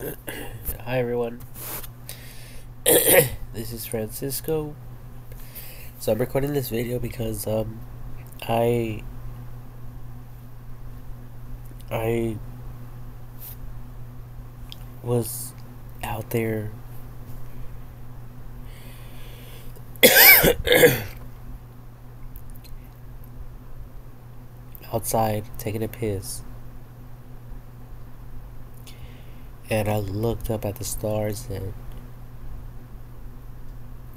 Hi everyone. This is Francisco. So I'm recording this video because I I was out there outside taking a piss, and I looked up at the stars and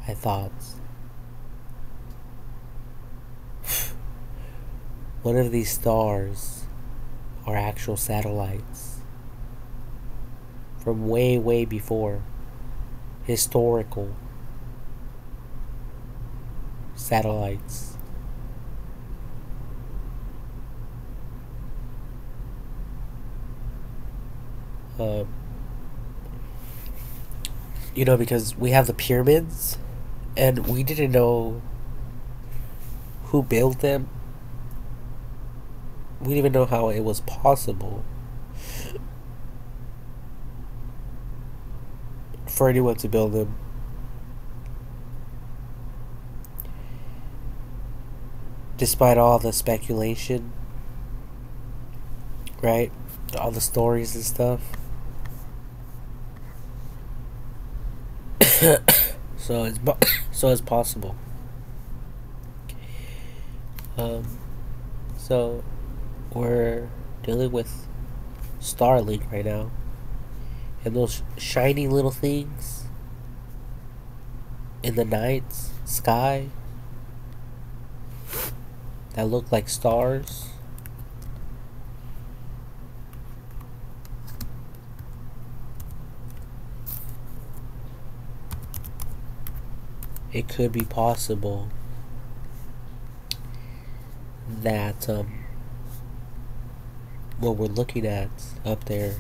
I thought one of these stars are actual satellites from way before, historical satellites. Um, because we have the pyramids, and we didn't know who built them. We didn't even know how it was possible for anyone to build them. Despite all the speculation, right? All the stories and stuff. so it's possible. So we're dealing with Starlink right now, and those shiny little things in the night sky that look like stars. It could be possible that what we're looking at up there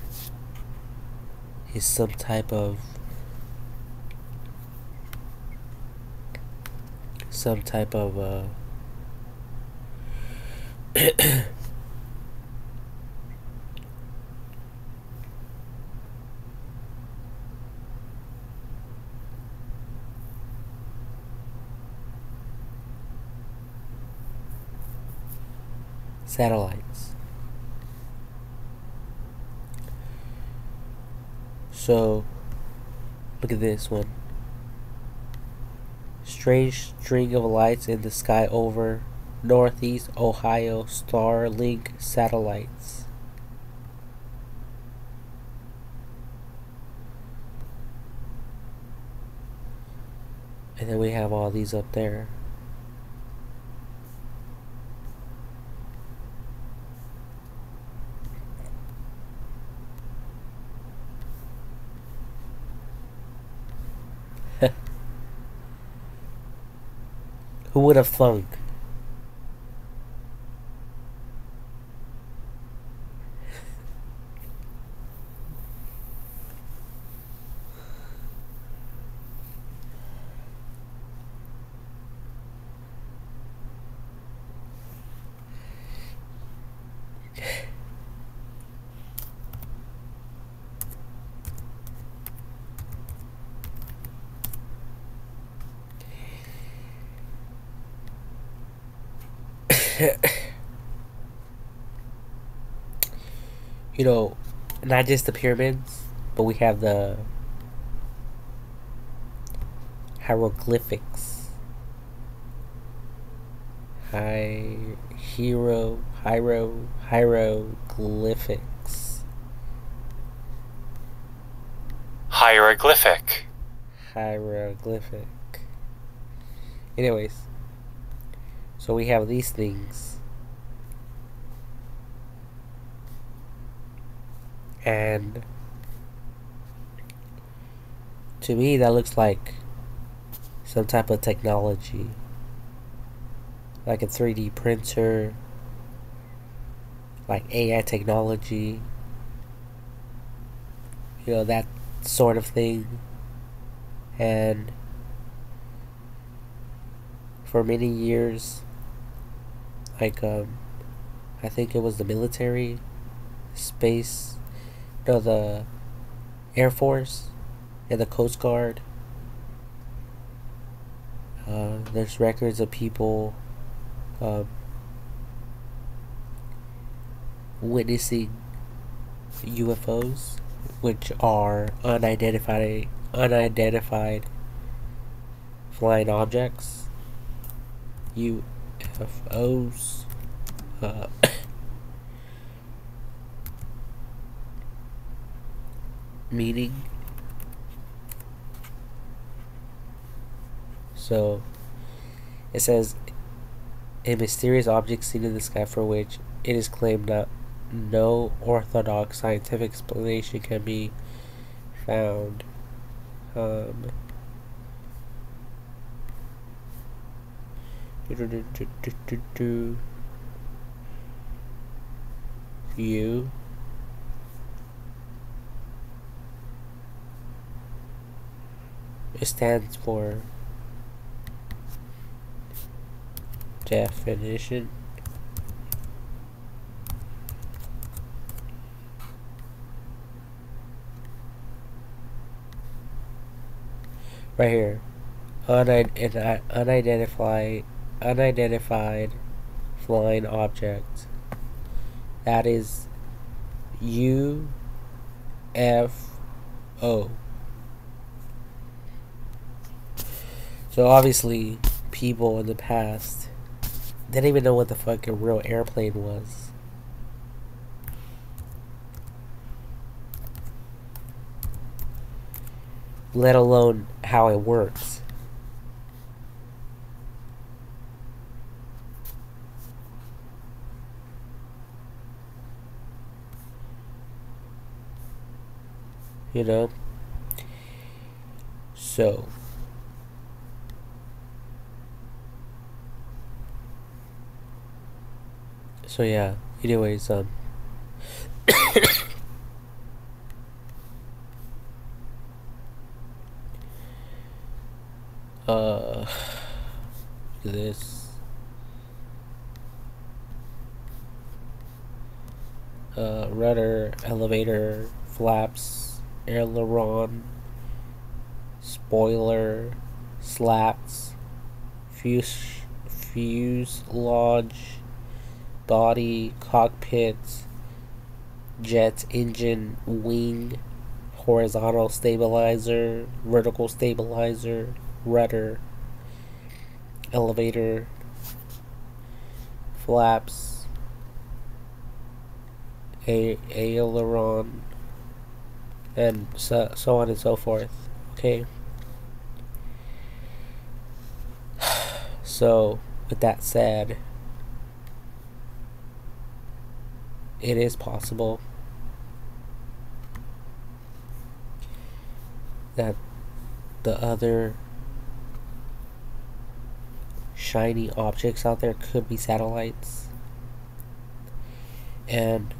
is some type of satellites. So look at this one. Strange string of lights in the sky over Northeast Ohio. Starlink satellites. And then we have all these up there. Who would have thunk? Not just the pyramids, but we have the hieroglyphics. Hieroglyphics. Hieroglyphic. Hieroglyphic. Anyways, so we have these things. And to me, that looks like some type of technology, like a 3D printer, like AI technology, that sort of thing. And for many years, like I think it was the military space, no, the Air Force and the Coast Guard. There's records of people witnessing UFOs, which are unidentified flying objects. UFOs. Meaning. So it says a mysterious object seen in the sky for which it is claimed that no orthodox scientific explanation can be found. You it stands for definition. Right here. Unidentified flying object. That is UFO. So obviously, people in the past didn't even know what the fuck a real airplane was. Let alone how it works. You know? So yeah, anyways, this rudder, elevator, flaps, aileron, spoiler, slats, fuselage, body, cockpit, jet engine, wing, horizontal stabilizer, vertical stabilizer, rudder, elevator, flaps, aileron, and so on and so forth. Okay. So, with that said, it is possible that the other shiny objects out there could be satellites. And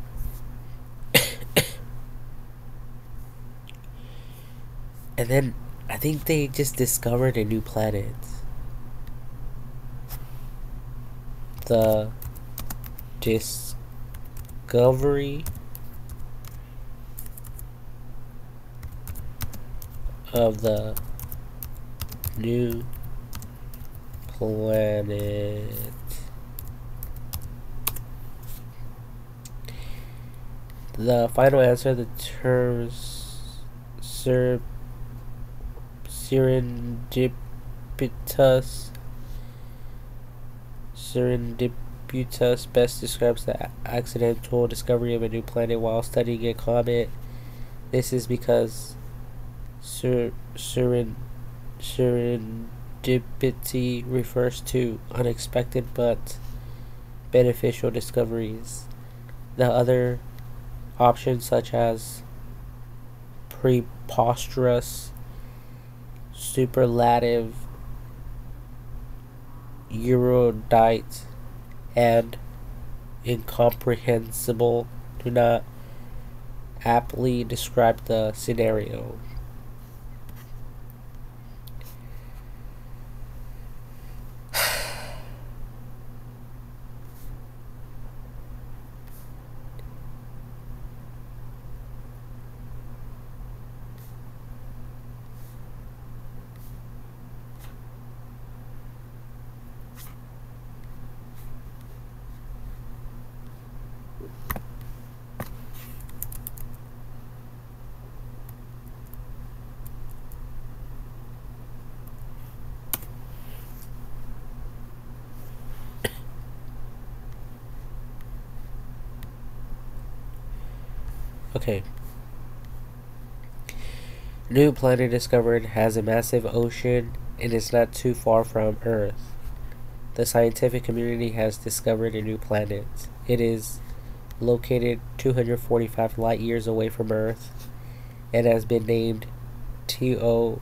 and then I think they just discovered a new planet. The discovery of the new planet. The final answer, the terms serendipitous best describes the accidental discovery of a new planet while studying a comet. This is because serendipity refers to unexpected but beneficial discoveries. The other options, such as preposterous, superlative, erudite, and incomprehensible, do not aptly describe the scenario. Okay. New planet discovered has a massive ocean and is not too far from Earth. The scientific community has discovered a new planet. It is located 245 light years away from Earth and has been named TO.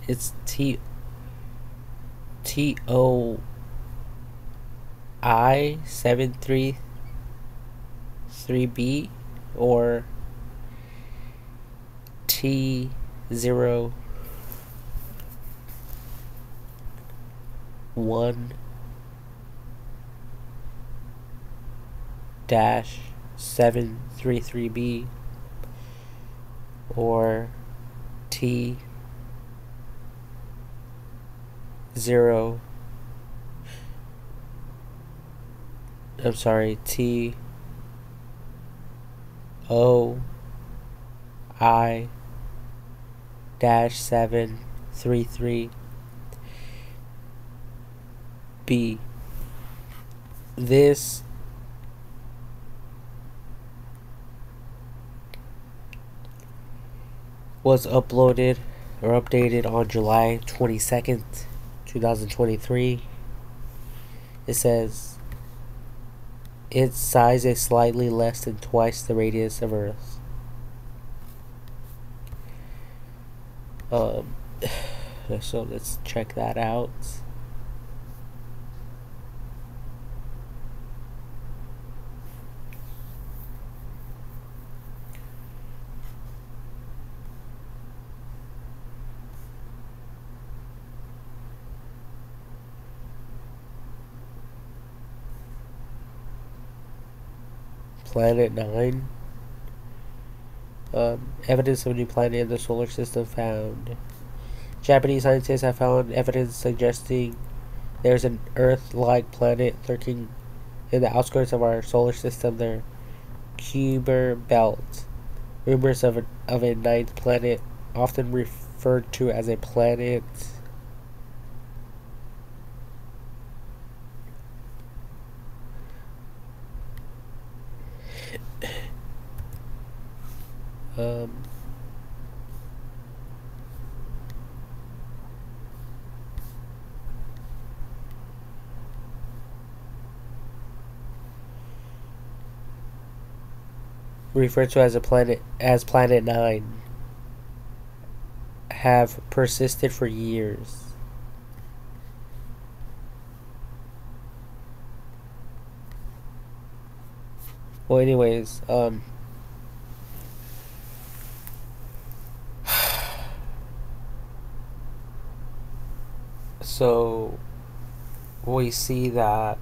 It's TOI 733B or T01 dash 733B or T 0 I'm sorry, TOI dash 733B. This was uploaded or updated on July 22nd, 2023. It says its size is slightly less than twice the radius of Earth. So let's check that out. Planet 9. Evidence of a new planet in the solar system found. Japanese scientists have found evidence suggesting there's an Earth-like planet lurking in the outskirts of our solar system, the Kuiper Belt. Rumors of a ninth planet, often referred to as a planet referred to as Planet 9 have persisted for years. Well, anyways, so we see that,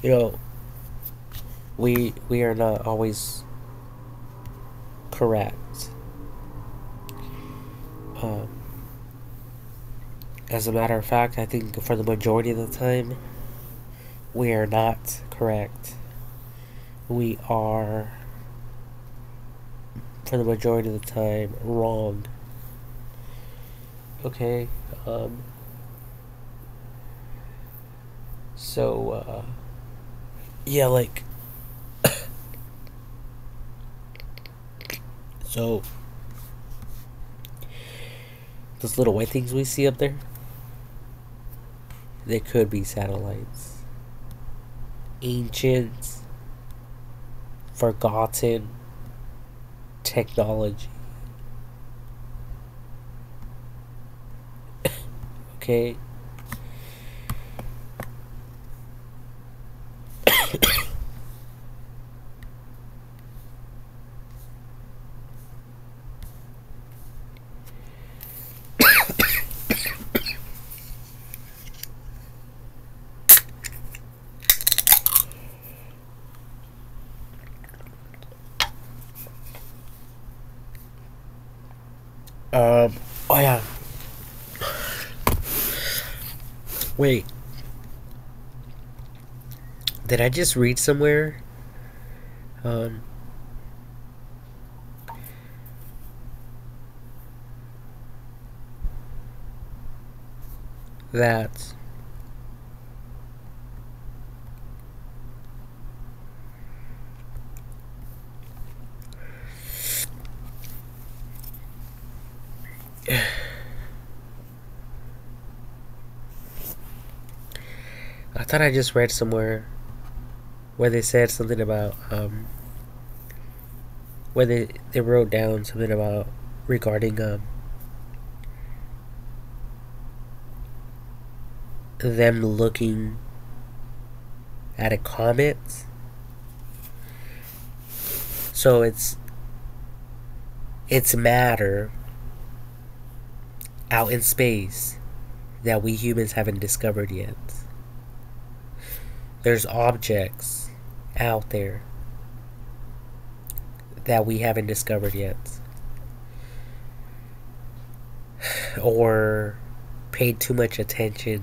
you know, we are not always correct. As a matter of fact, I think for the majority of the time, we are not correct. We are, for the majority of the time, wrong. Okay, so, yeah, like, so, those little white things we see up there, they could be satellites. Ancient, forgotten technology. Okay? Oh yeah. Wait. Did I just read somewhere? Um, that I thought I just read somewhere where they said something about where they wrote down something about regarding them looking at a comet. So it's matter out in space that we humans haven't discovered yet. There's objects out there that we haven't discovered yet, or paid too much attention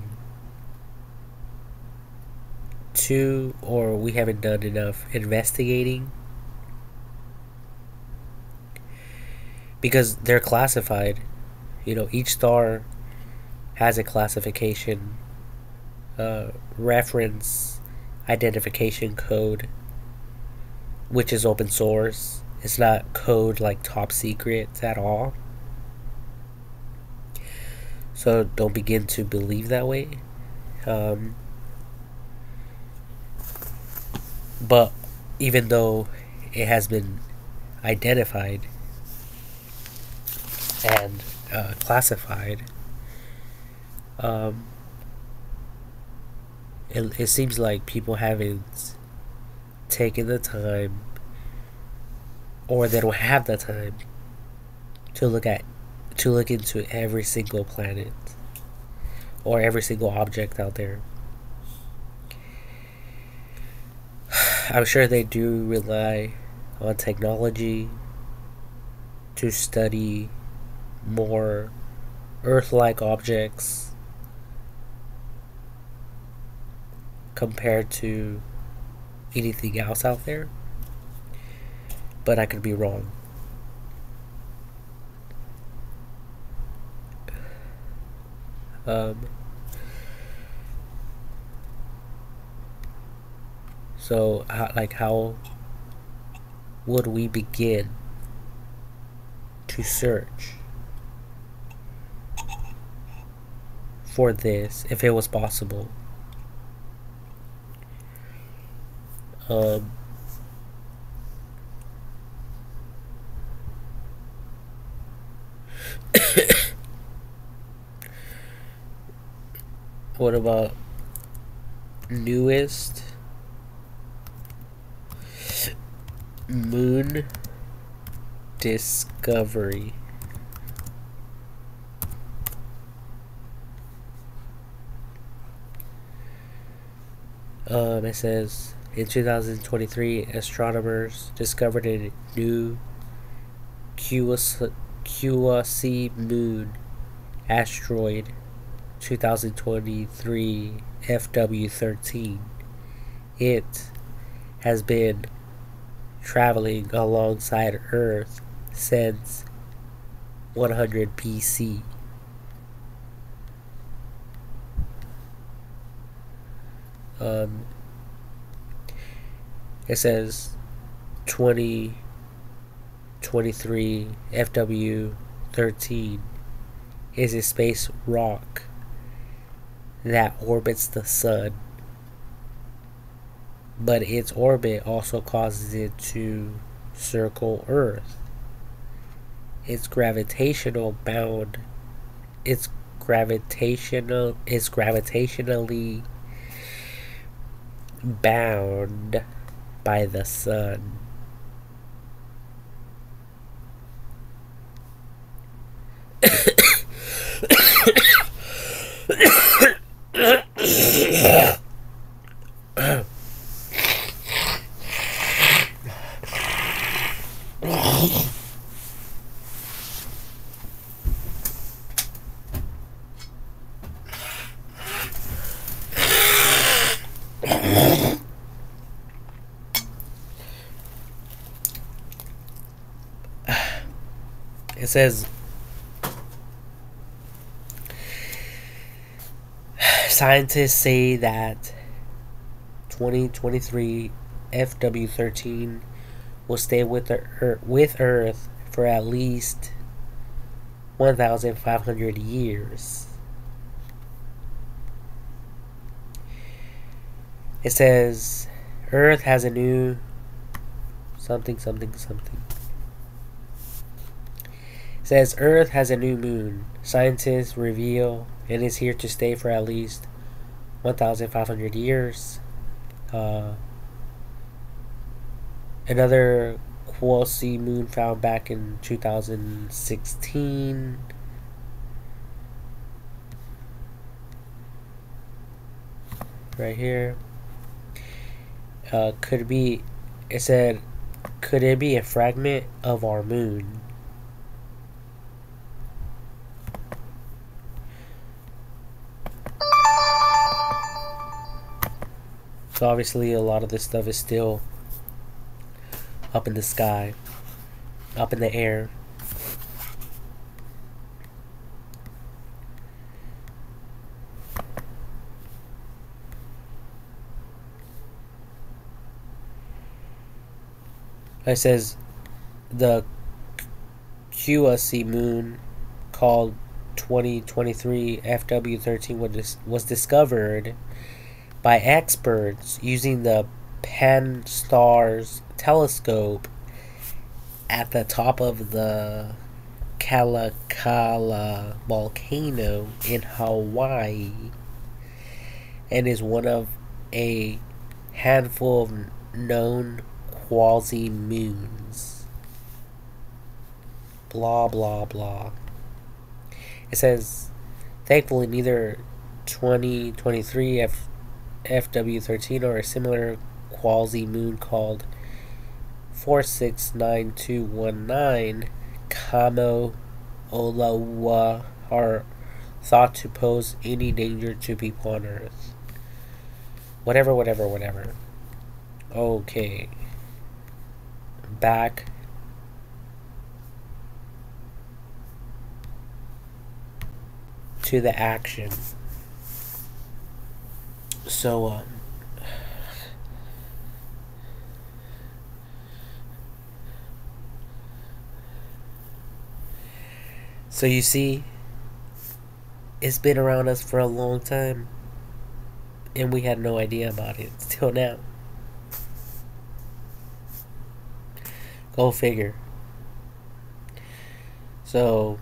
to, or we haven't done enough investigating, because they're classified. You know, each star has a classification, reference, identification code, which is open source. It's not code like top secret at all. So don't begin to believe that way. But even though it has been identified and classified, it seems like people haven't taken the time, or they don't have the time to look into every single planet or every single object out there. I'm sure they do rely on technology to study more Earth-like objects compared to anything else out there, but I could be wrong. So how would we begin to search for this if it was possible? What about newest moon discovery? It says in 2023, astronomers discovered a new QC moon asteroid 2023 FW13. It has been traveling alongside Earth since 100 BC. It says 2023 FW13 is a space rock that orbits the sun, but its orbit also causes it to circle Earth. It's gravitationally bound by the sun. It says Scientists say that 2023 FW13 will stay with Earth for at least 1,500 years. It says Earth has a new something. It says Earth has a new moon. Scientists reveal it is here to stay for at least 1,500 years. Another quasi moon found back in 2016. Right here. Could it be? It said, could it be a fragment of our moon? So obviously, a lot of this stuff is still up in the sky, up in the air. It says the QSC moon called 2023 FW13 was discovered by experts using the Pan-STARRS telescope at the top of the Kalakala volcano in Hawaii, and is one of a handful of known quasi-moons. Blah blah blah. It says, thankfully neither 2023 FW13 or a similar quasi-moon called 469219 Kamo Olawa are thought to pose any danger to people on Earth. Whatever. Okay. Back to the action. So, so you see, it's been around us for a long time, and we had no idea about it till now. Go figure. So,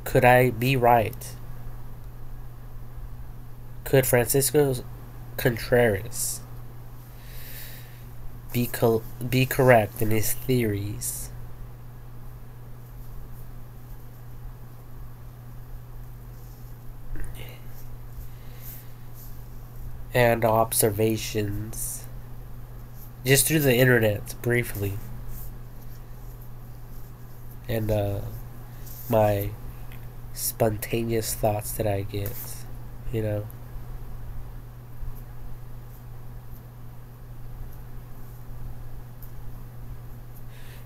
could I be right? Could Francisco Contreras be correct in his theories? And observations just through the internet briefly, and my spontaneous thoughts that I get, you know.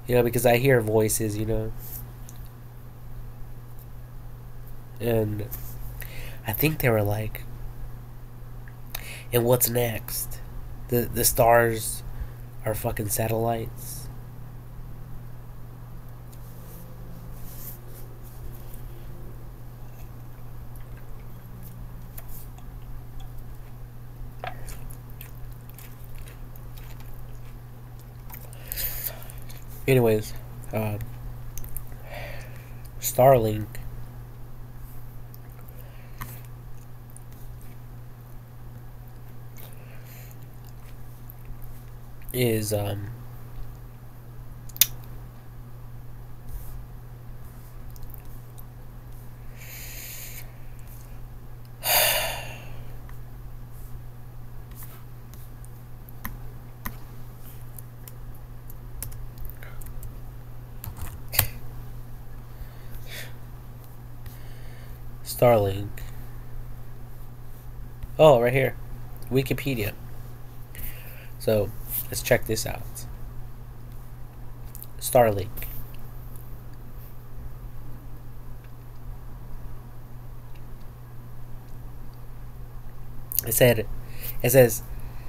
Because I hear voices, and I think they were like, and what's next? The stars are fucking satellites. Anyways, Starlink is Starlink. Oh, right here. Wikipedia. So, let's check this out. Starlink. It said, it says,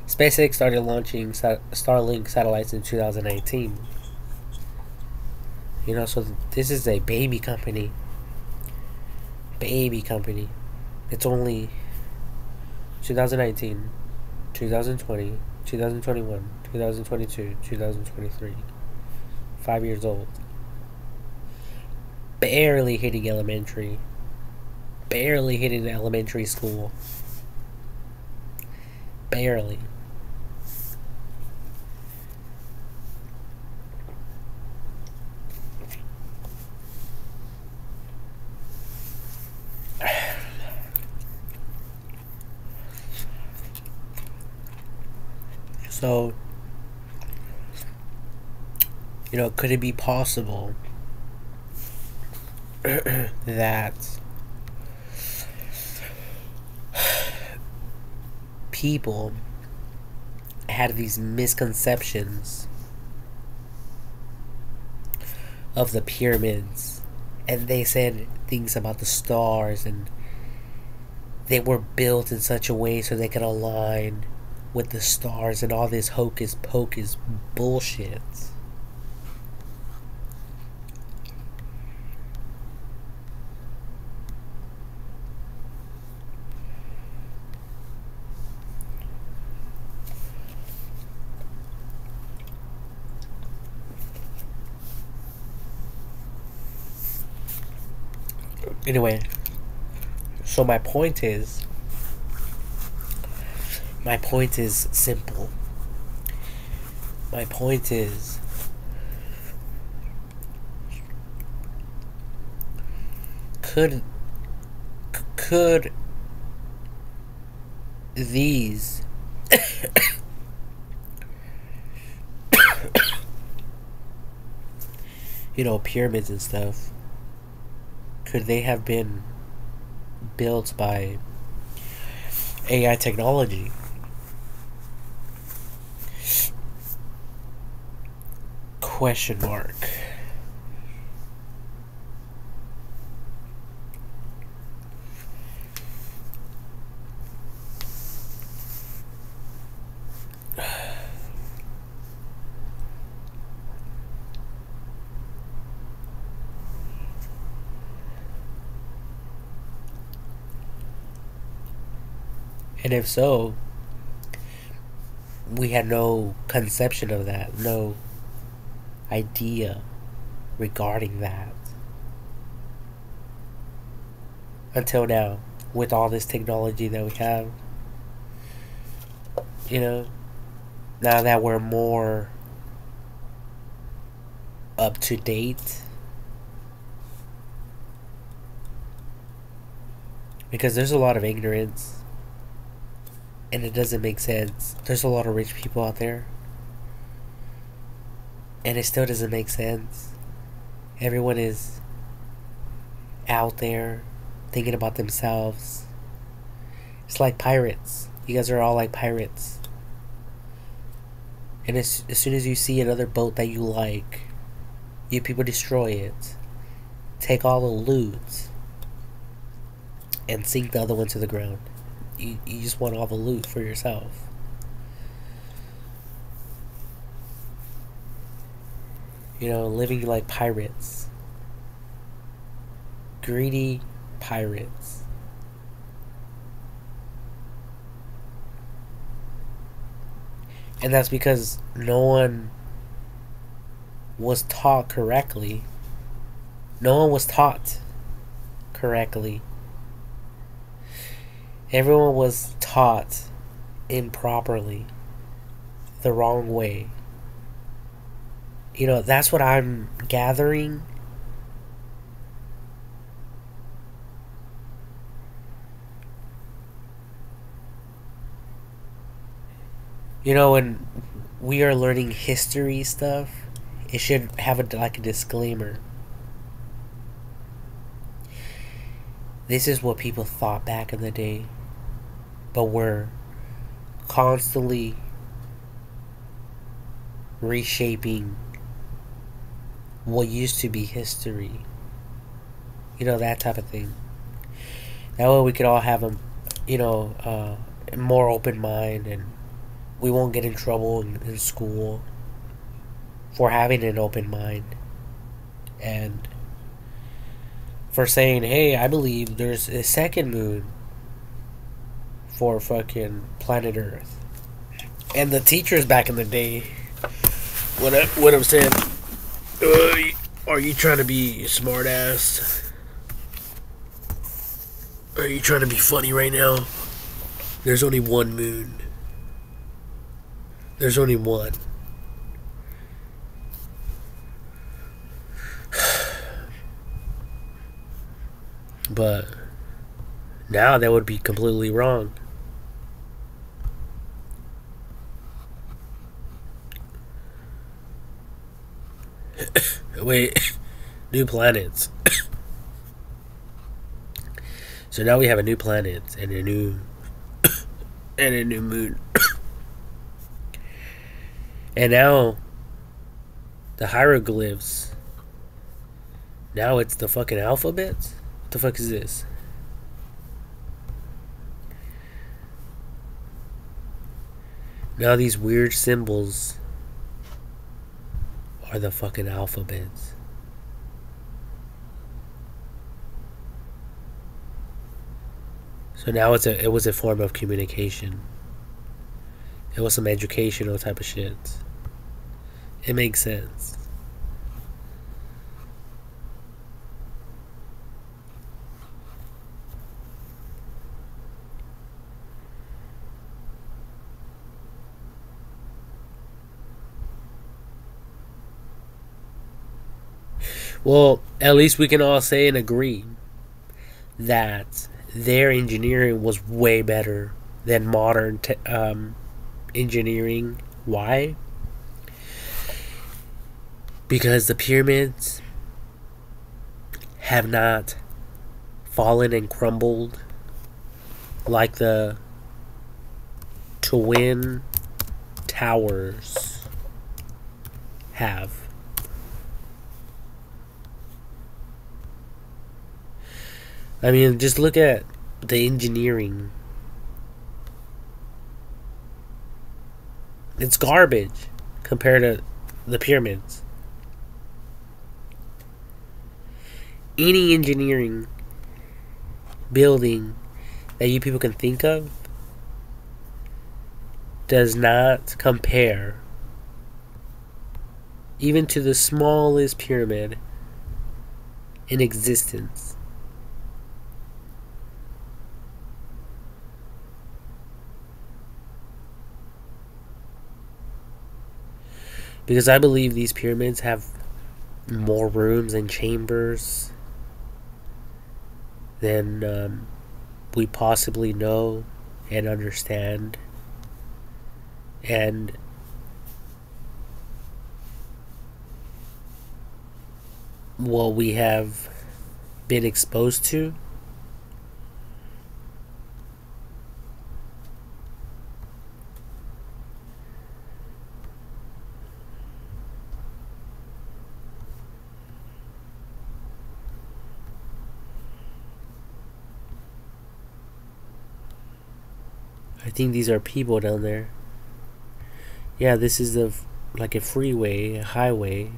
SpaceX started launching Starlink satellites in 2019. So this is a baby company. Baby company. It's only 2019, 2020, 2021, 2022, 2023. 5 years old. Barely hitting elementary. Barely hitting elementary school. Barely. So, could it be possible that people had these misconceptions of the pyramids, and they said things about the stars, and they were built in such a way so they could align with the stars, and all this hocus pocus bullshit? Anyway, so my point is simple. My point is, could these pyramids and stuff, could they have been built by AI technology? Question mark. And if so, we had no conception of that, no idea regarding that until now, with all this technology that we have. Now that we're more up to date, because there's a lot of ignorance and it doesn't make sense. There's a lot of rich people out there and it still doesn't make sense. Everyone is out there thinking about themselves. It's like pirates. You guys are all like pirates. And as soon as you see another boat that you like, you people destroy it, take all the loot, and sink the other one to the ground. You just want all the loot for yourself. Living like pirates. Greedy pirates. And that's because no one was taught correctly. No one was taught correctly. Everyone was taught improperly, the wrong way. That's what I'm gathering. When we are learning history stuff, it should have a disclaimer. This is what people thought back in the day, but we're constantly reshaping what used to be history. That type of thing. That way we could all have a more open mind, and we won't get in trouble in school for having an open mind and for saying, hey, I believe there's a second moon for fucking planet Earth. And the teachers back in the day would have said, are you trying to be smart ass? Are you trying to be funny right now? There's only one moon. There's only one. But now that would be completely wrong. Wait, new planets. So now we have a new planet and a new moon. And now the hieroglyphs. Now it's the fucking alphabets? What the fuck is this? Now these weird symbols are the fucking alphabets. So now it was a form of communication. It was some educational type of shit. It makes sense. Well, at least we can all say and agree that their engineering was way better than modern engineering. Why? Because the pyramids have not fallen and crumbled like the Twin Towers have. I mean, just look at the engineering. It's garbage compared to the pyramids. Any engineering building that you people can think of does not compare even to the smallest pyramid in existence. Because I believe these pyramids have more rooms and chambers than we possibly know and understand. And what we have been exposed to. I think these are people down there. Yeah, this is like a freeway, a highway.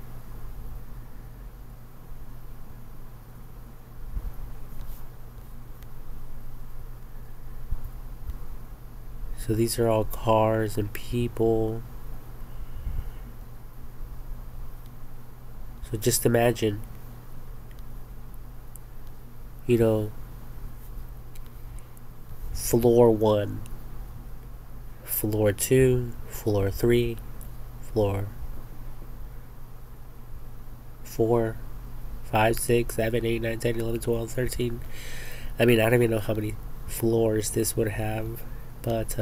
So these are all cars and people. So just imagine, floor 1, floor 2, floor 3, floor 4, 5, 6, 7, 8, 9, 10, 11, 12, 13. I mean, I don't even know how many floors this would have, but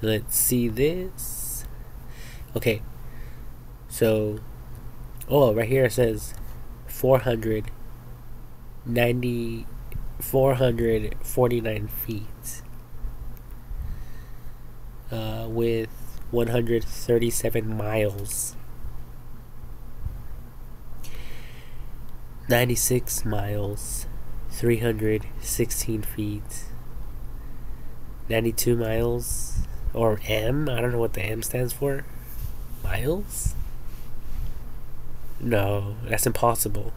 let's see this. Okay, so right here it says 449 feet with 137 miles, 96 miles, 316 feet. 92 miles. Or M? I don't know what the M stands for. Miles? No, that's impossible.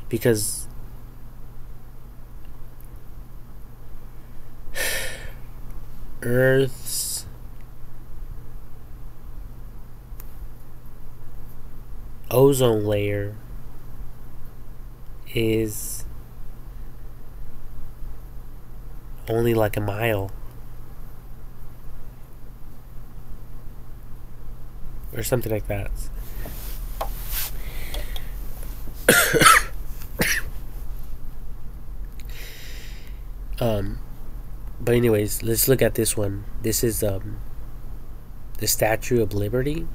Because Earth's ozone layer is only like a mile or something like that. But anyways, let's look at this one. This is the Statue of Liberty.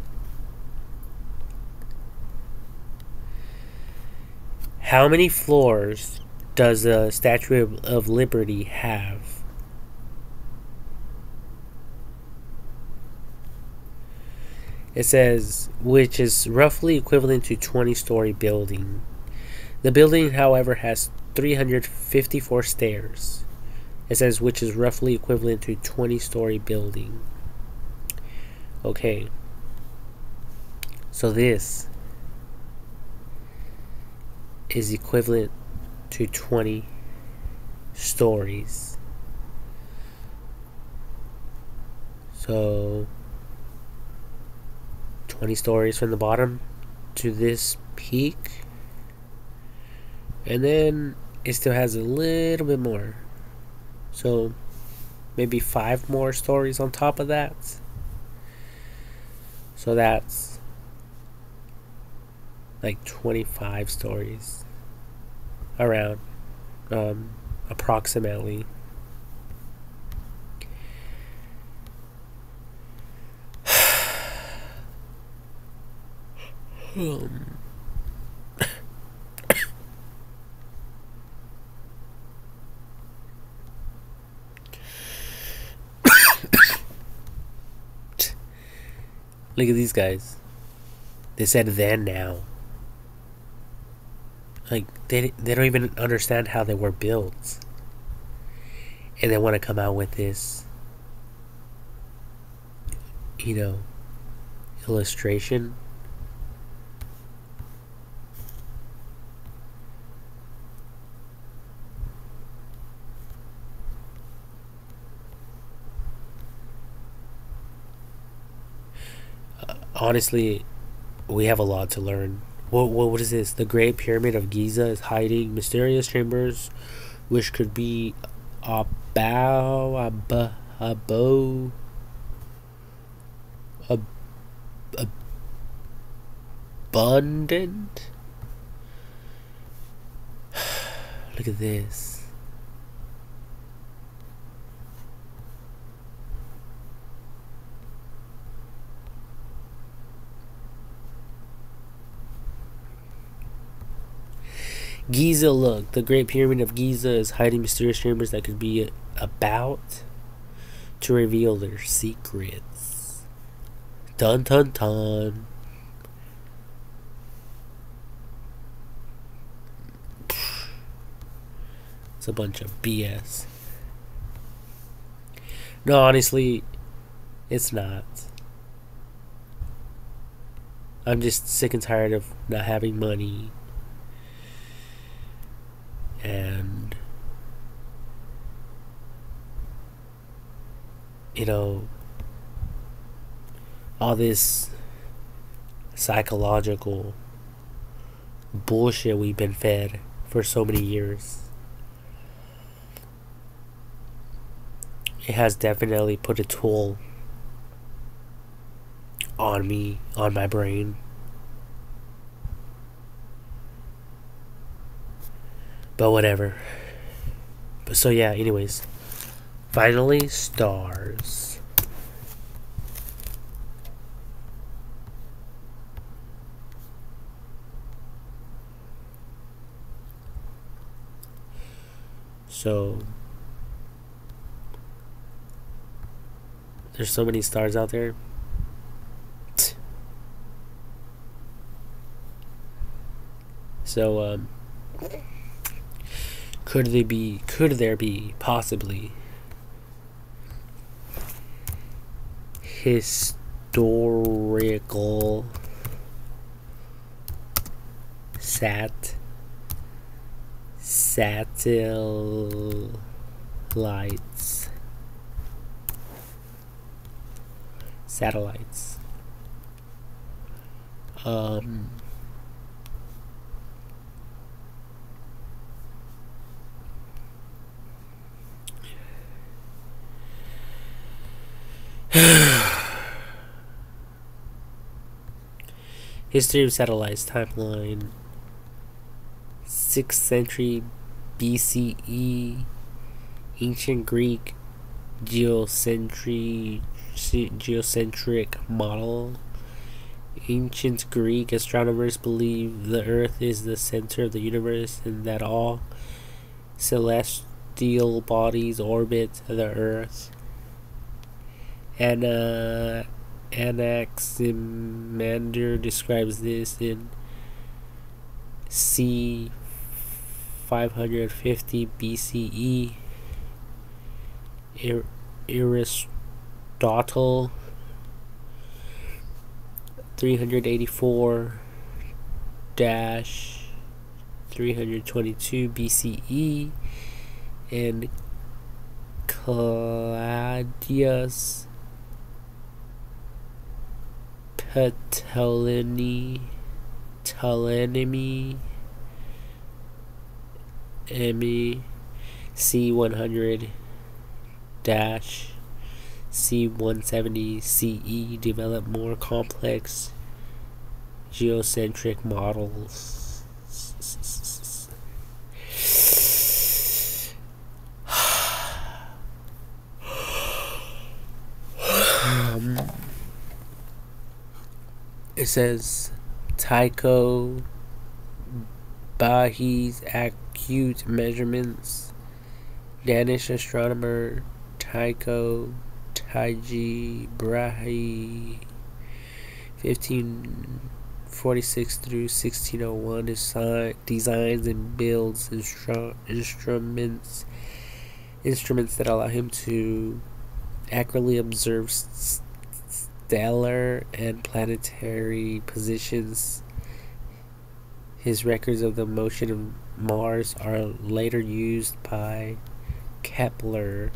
How many floors does the Statue of Liberty have? It says, which is roughly equivalent to 20-story building. The building, however, has 354 stairs. It says, which is roughly equivalent to 20-story building. Okay. So this is equivalent to 20 stories. So 20 stories from the bottom to this peak. And then it still has a little bit more. So maybe 5 more stories on top of that. So that's like 25 stories around, approximately. Look at these guys. They said then now. Like, they don't even understand how they were built. And they want to come out with this, you know, illustration. Honestly, we have a lot to learn. What is this? The Great Pyramid of Giza is hiding mysterious chambers, which could be abundant. Look at this. Giza, look. The Great Pyramid of Giza is hiding mysterious chambers that could be about to reveal their secrets. Dun dun dun. It's a bunch of BS. No, honestly, it's not. I'm just sick and tired of not having money. And, you know, all this psychological bullshit we've been fed for so many years. It has definitely put a toll on me, on my brain. But whatever. But so yeah, anyways. Finally, stars. So there's so many stars out there. So Could there be possibly historical satellites. History of satellites timeline: 6th century BCE, ancient Greek geocentric model. Ancient Greek astronomers believed the Earth is the center of the universe and that all celestial bodies orbit the Earth. Anaximander describes this in c. 550 BCE. Aristotle 384-322 BCE, and Claudius Ptolemy C100 C170 CE developed more complex geocentric models. It says Tycho Brahe's acute measurements. Danish astronomer Tycho Brahe 1546 through 1601 designs and builds instruments that allow him to accurately observe stellar and planetary positions. His records of the motion of Mars are later used by Kepler.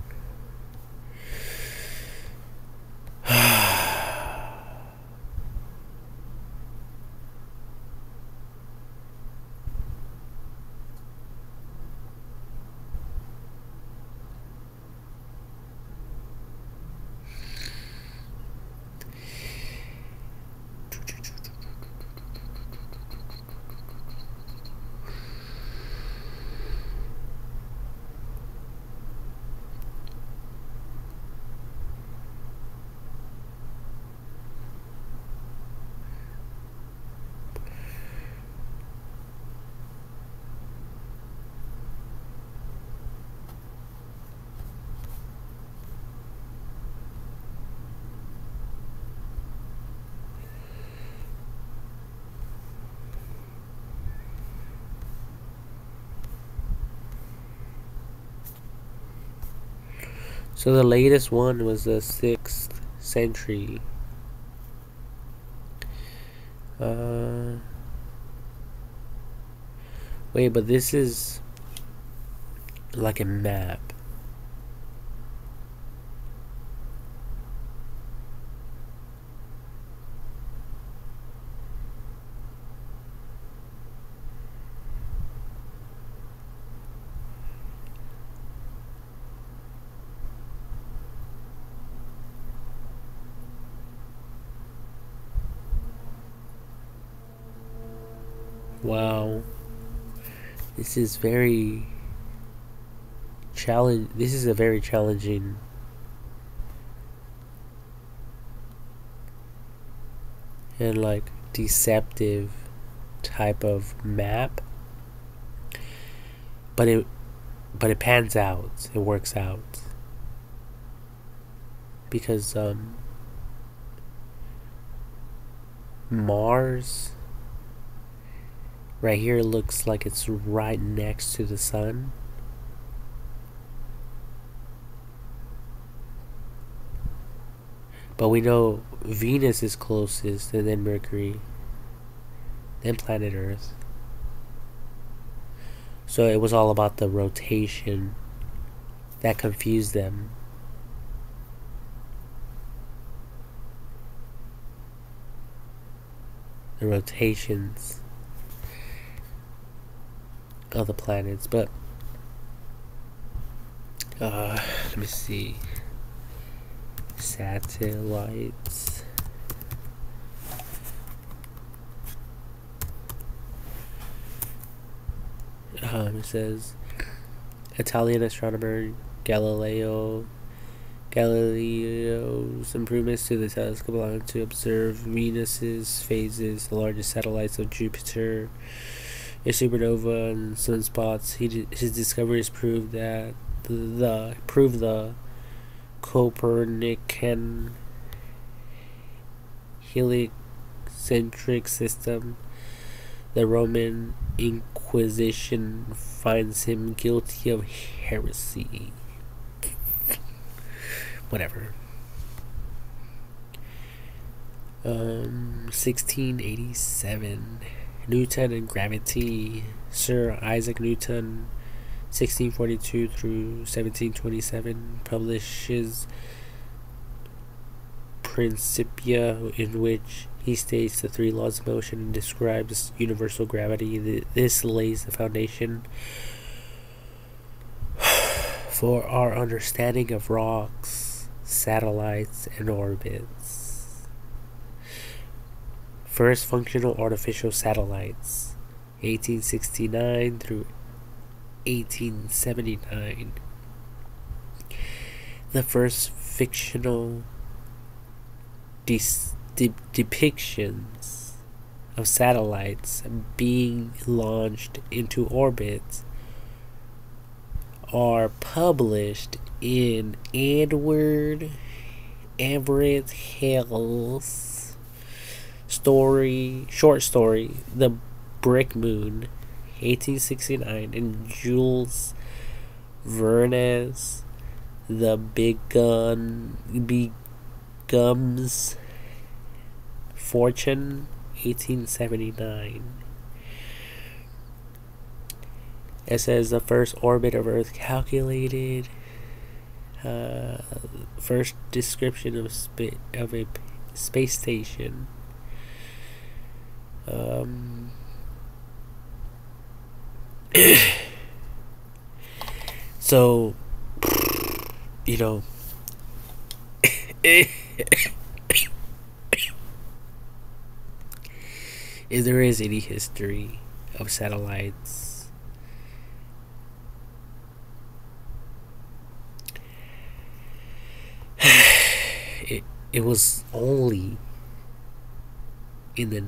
So the latest one was the 6th century. Wait, but this is like a map. Wow. This is very This is a very challenging and like deceptive type of map, but it pans out. It works out because Mars right here looks like it's right next to the sun, But we know Venus is closest, and then Mercury, then planet Earth. So it was all about the rotation that confused them. The rotations of the planets. But let me see. Satellites. It says Italian astronomer Galileo's improvements to the telescope allowed him to observe Venus's phases, the largest satellites of Jupiter, a supernova, and sunspots. His discoveries proved the Copernican heliocentric system. The Roman Inquisition finds him guilty of heresy. Whatever. 1687. Newton and gravity. Sir Isaac Newton, 1642 through 1727, publishes Principia, in which he states the three laws of motion and describes universal gravity. This lays the foundation for our understanding of rocks, satellites, and orbits. First functional artificial satellites, 1869 through 1879. The first fictional depictions of satellites being launched into orbit are published in Edward Everett Hale's short story, The Brick Moon, 1869, and Jules Verne's The Begum's Fortune, 1879. It says the first orbit of Earth calculated. First description of a space station. So, you know, if there is any history of satellites, it was only in the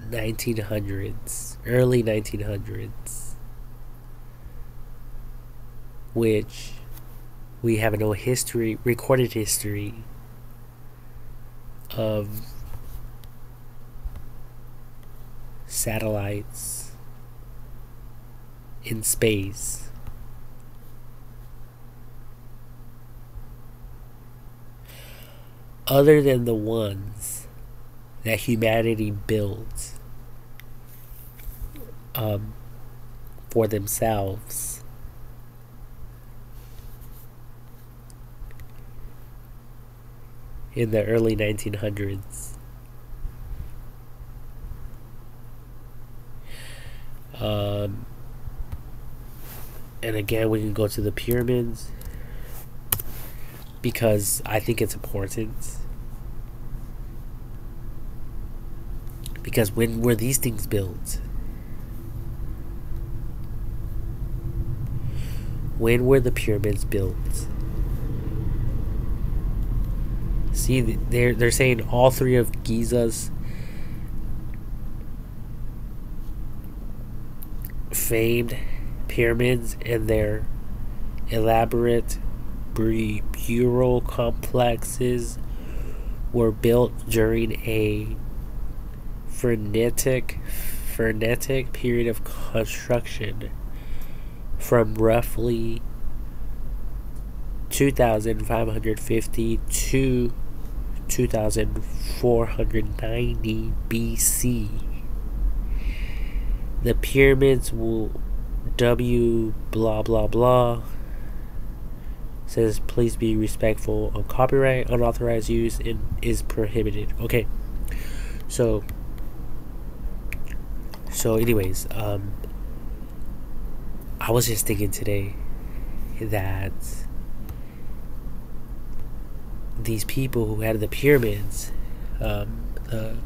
1900s, early 1900s, which we have no history, recorded history of satellites in space. Other than the ones that humanity built for themselves. In the early 1900s. And again, we can go to the pyramids, because I think it's important. Because when were these things built? When were the pyramids built? See, they're saying all three of Giza's famed pyramids and their elaborate burial complexes were built during a frenetic period of construction from roughly 2550 to 2490 BC. The pyramids will W blah blah blah says please be respectful of copyright. Unauthorized use is prohibited. Okay, so anyways, I was just thinking today that these people who had the pyramids, the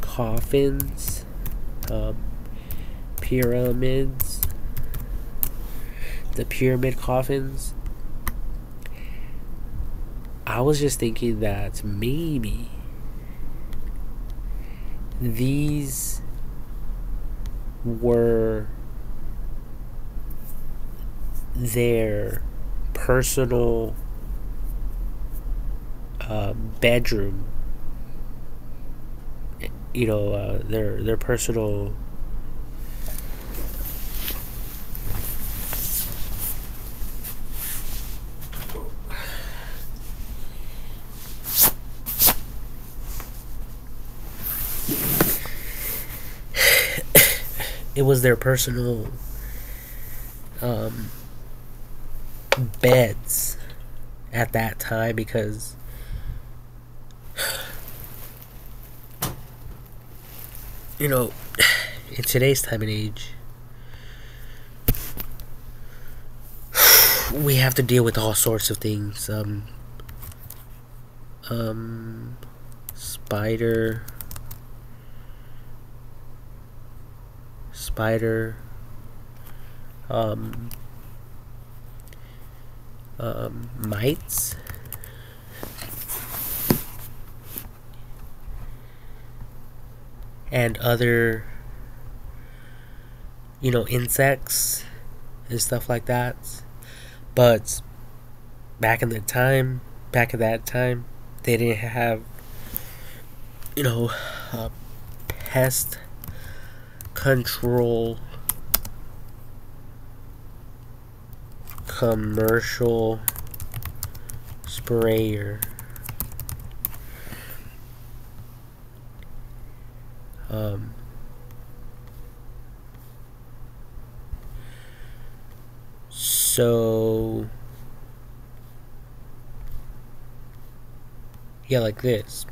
coffins, pyramids, the pyramid coffins, I was just thinking that maybe these were their personal bedroom, their personal it was their personal beds at that time, because in today's time and age, we have to deal with all sorts of things. Spider, mites, and other insects and stuff like that. But back at that time, they didn't have pest control, commercial sprayer. So yeah, like this.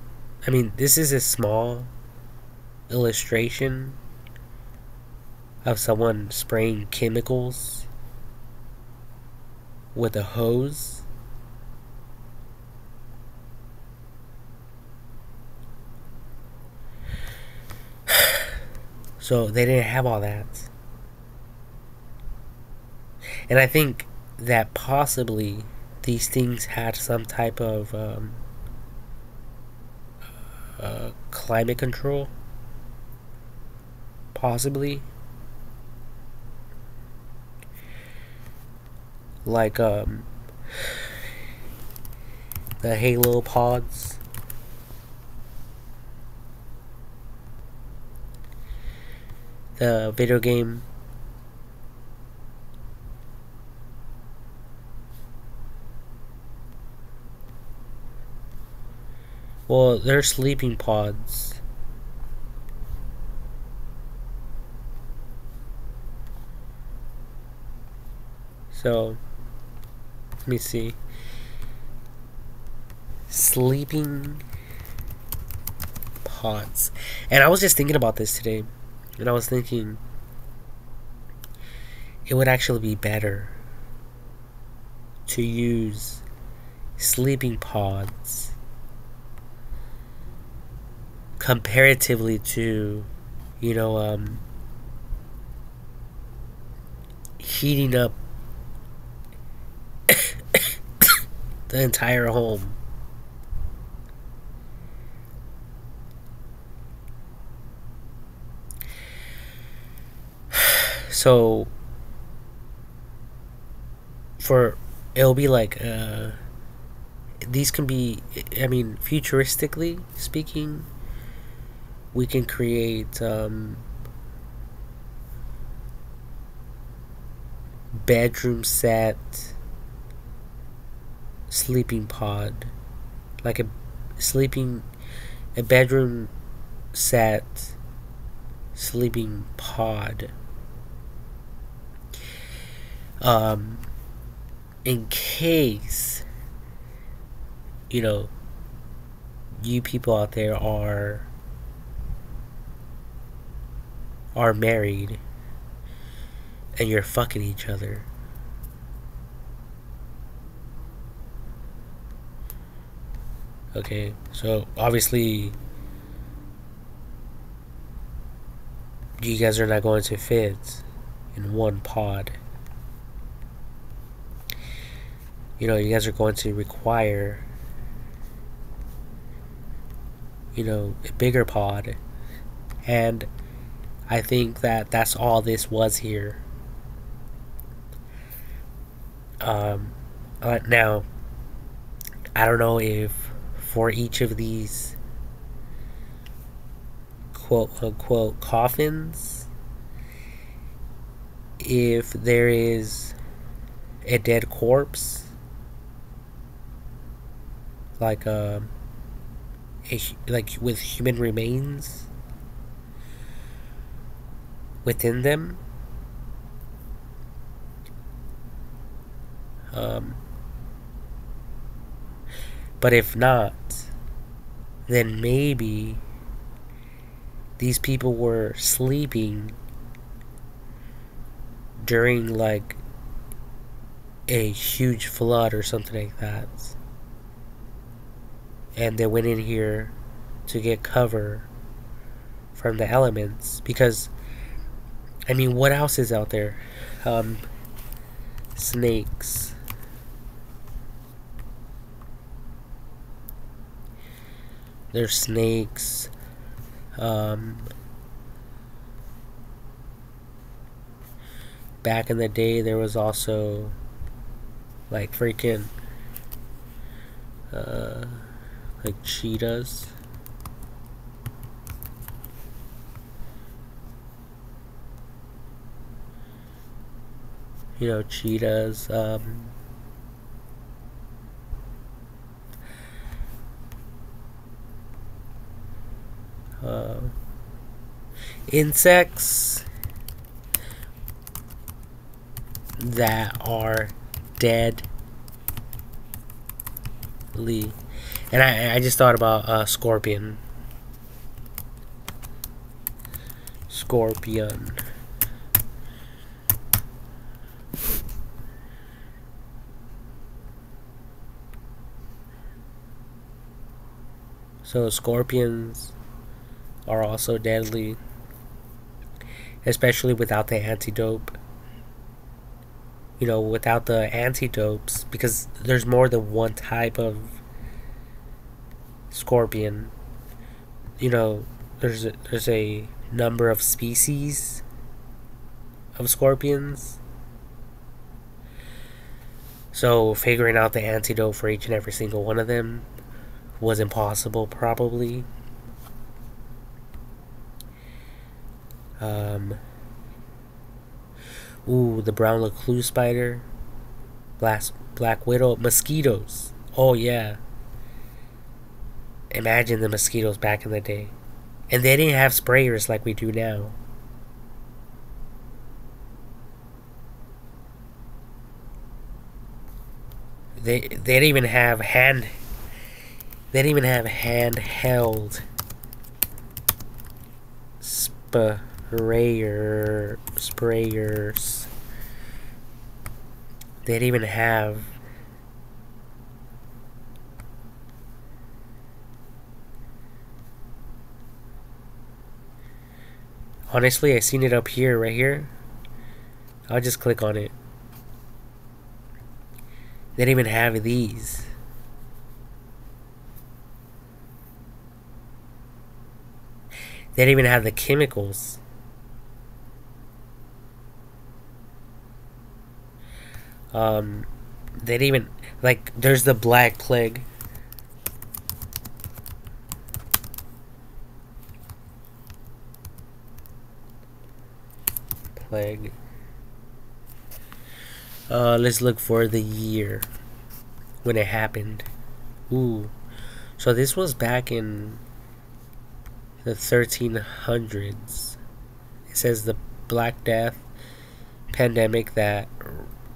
I mean, this is a small illustration of someone spraying chemicals with a hose. So they didn't have all that. And I think that possibly these things had some type of climate control. Possibly. Like the Halo pods. The video game. Well, they're sleeping pods. So, let me see. Sleeping pods. And I was just thinking about this today. And I was thinking it would actually be better to use sleeping pods comparatively to, heating up the entire home. So it'll be like these can be, I mean, futuristically speaking, we can create bedroom set sleeping pod, like a bedroom set sleeping pod. In case, you know, you people out there are married and you're fucking each other. Okay, so obviously you guys are not going to fit in one pod. You know, you guys are going to require, you know, a bigger pod. And I think that that's all this was here. Now, I don't know if for each of these quote unquote coffins, if there is a dead corpse, like like with human remains within them. But if not, then maybe these people were sleeping during like a huge flood or something like that. And they went in here to get cover from the elements. Because, I mean, what else is out there? Snakes. There's snakes. Back in the day, there was also like freaking like cheetahs. You know, cheetahs. Insects that are deadly. And I just thought about scorpion. Scorpion. So scorpions are also deadly, especially without the antidote. You know, without the antidotes, because there's more than one type of scorpion. You know, there's a number of species of scorpions. So figuring out the antidote for each and every single one of them was impossible, probably. Ooh, the brown recluse spider, black widow, mosquitoes. Oh yeah. Imagine the mosquitoes back in the day. And they didn't have sprayers like we do now. They didn't even have handheld sprayers. They didn't even have honestly, I seen it up here, right here. I'll just click on it. They didn't even have these. They didn't even have the chemicals. They didn't even, like, there's the Black Plague. Let's look for the year. when it happened. Ooh. So this was back in the 1300s. It says the Black Death pandemic that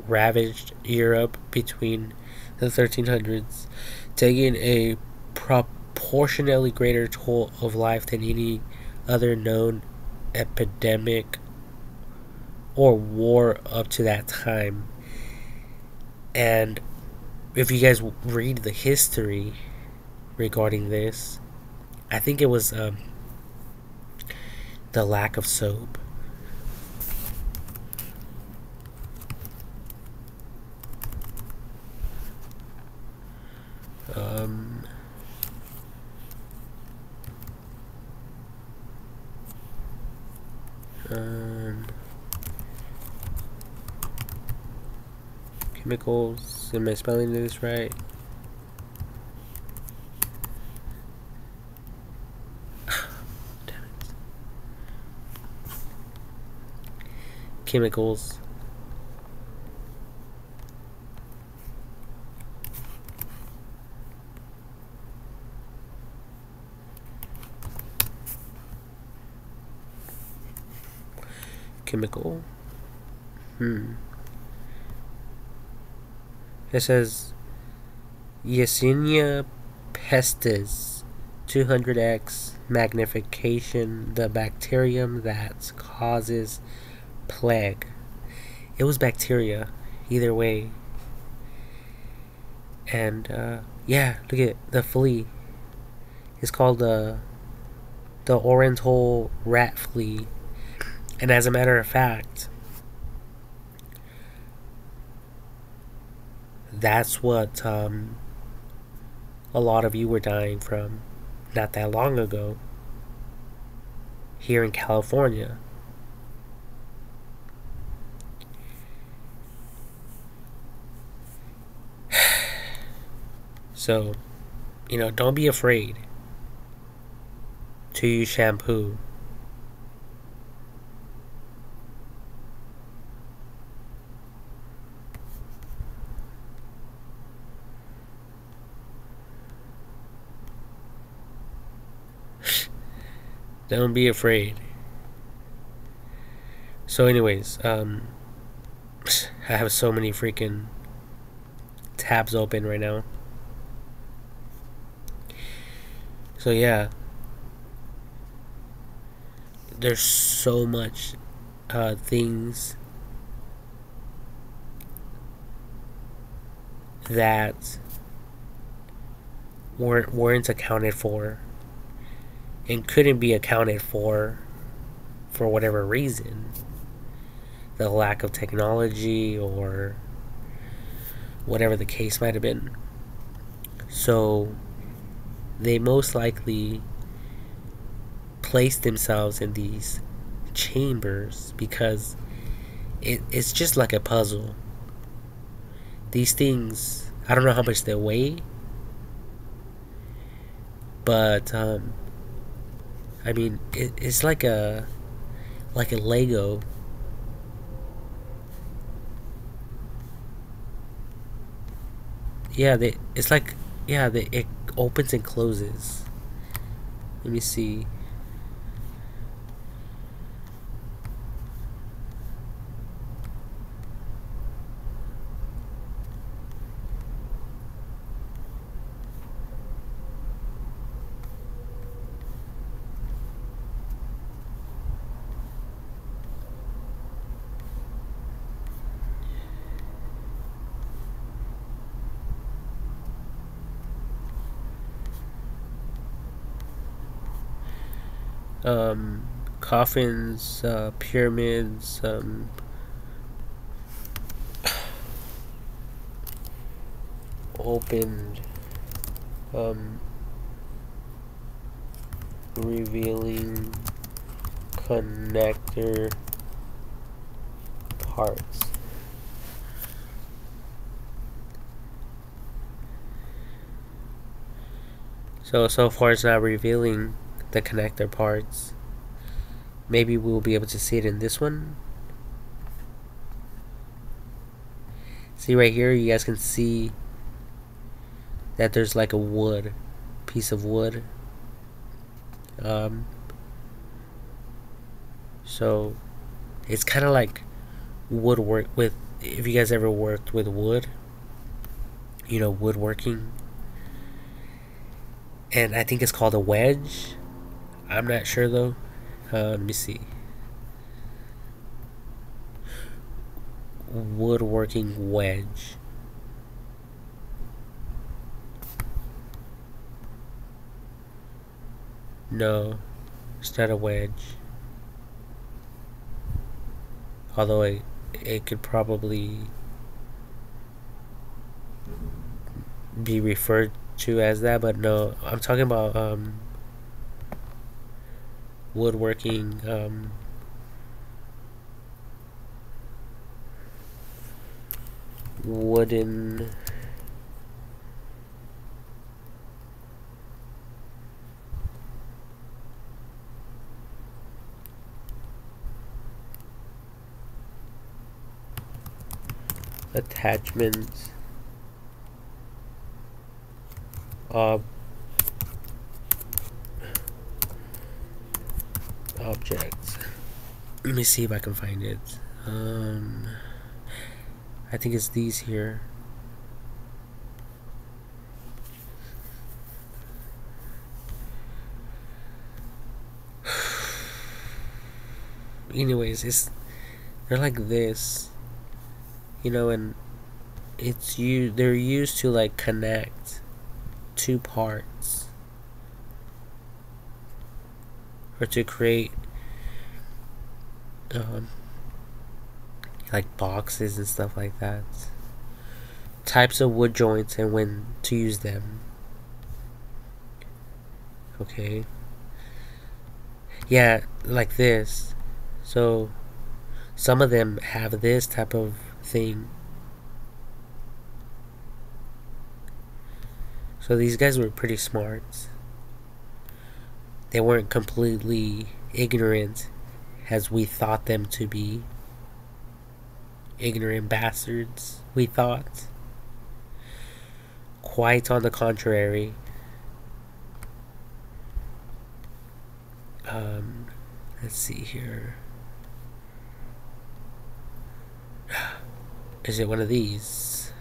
ravaged Europe between the 1300s, taking a proportionally greater toll of life than any other known epidemic or war up to that time. And if you guys read the history regarding this, I think it was the lack of soap. Um, Chemicals. Am I spelling this right? Damn it. Chemicals. Chemical. It says Yersinia pestis 200x magnification, the bacterium that causes plague. It was bacteria, either way. And yeah, look at the flea. It's called the Oriental rat flea. And as a matter of fact, that's what a lot of you were dying from not that long ago here in California. So, don't be afraid to use shampoo. Don't be afraid. So anyways, I have so many freaking tabs open right now. So yeah, there's so much things that weren't accounted for and couldn't be accounted for whatever reason. The lack of technology or whatever the case might have been. So they most likely placed themselves in these chambers because it's just like a puzzle. These things, I don't know how much they weigh, but I mean, it's like a Lego. Yeah, it opens and closes. Let me see. Coffins, pyramids, opened, revealing connector parts. So far it's not revealing the connector parts. Maybe we'll be able to see it in this one. See right here, you guys can see that there's like a wood, piece of wood. Um, so it's kind of like woodwork with, if you guys ever worked with wood, you know, woodworking. And I think it's called a wedge. I'm not sure though. Let me see. Woodworking wedge. No, it's not a wedge. Although it could probably be referred to as that, but no, I'm talking about woodworking, wooden attachments, objects. Let me see if I can find it. I think it's these here. Anyways, they're like this, you know, and they're used to like connect two parts, or to create like boxes and stuff like that. Types of wood joints and when to use them. Okay. Yeah, like this. So some of them have this type of thing. So these guys were pretty smart. They weren't completely ignorant as we thought them to be. Ignorant bastards, we thought. Quite on the contrary. Let's see here. Is it one of these?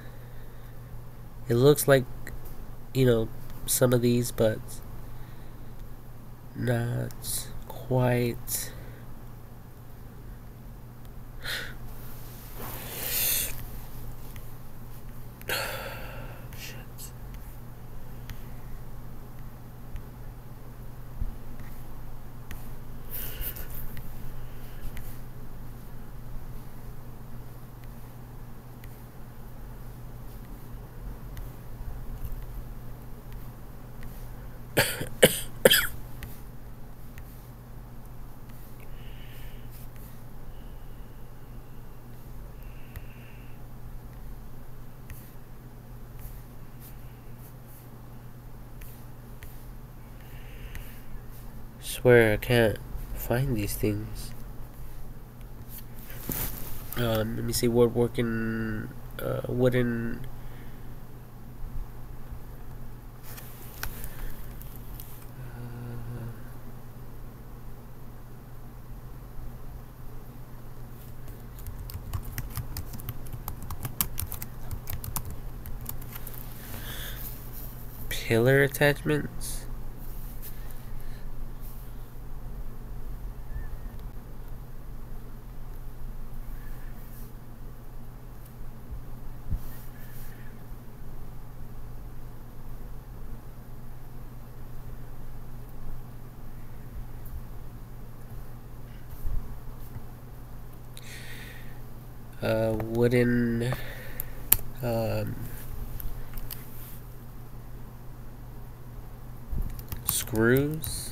It looks like, you know, some of these, but not quite. Swear I can't find these things. Let me see. Woodworking, wooden. Pillar attachments. Wooden screws.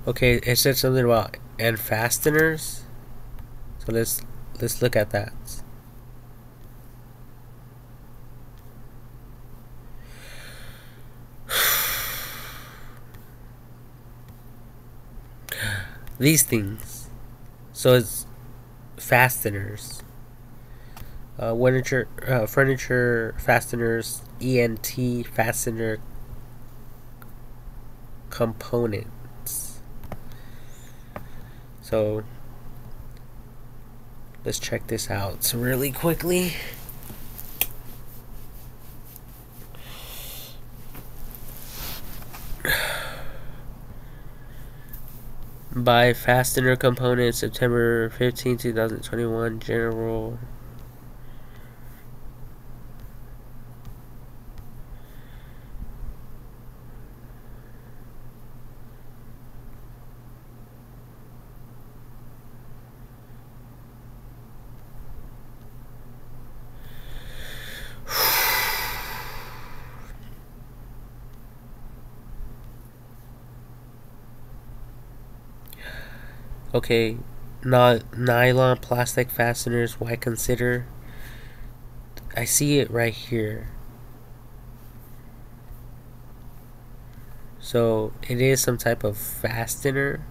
Okay, it said something about and fasteners. So let's look at that. these things. So it's fasteners. Furniture fasteners, ENT fastener components. So let's check this out really quickly. By fastener components, September 15, 2021, General. Okay, nylon plastic fasteners. Why consider? I see it right here. So it is some type of fastener.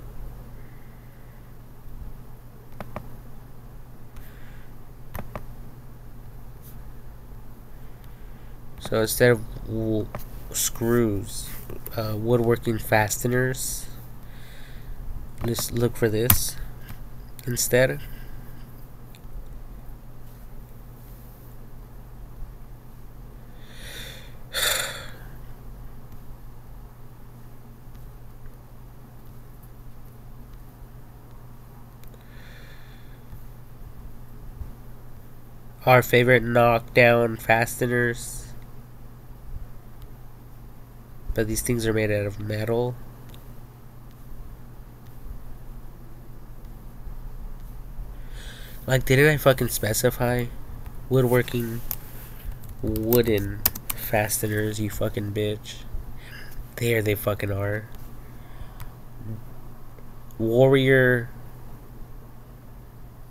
So instead of screws, woodworking fasteners. Let's look for this instead. Our favorite knockdown fasteners. But these things are made out of metal. Like, didn't I fucking specify woodworking wooden fasteners, you fucking bitch? There they fucking are. Warrior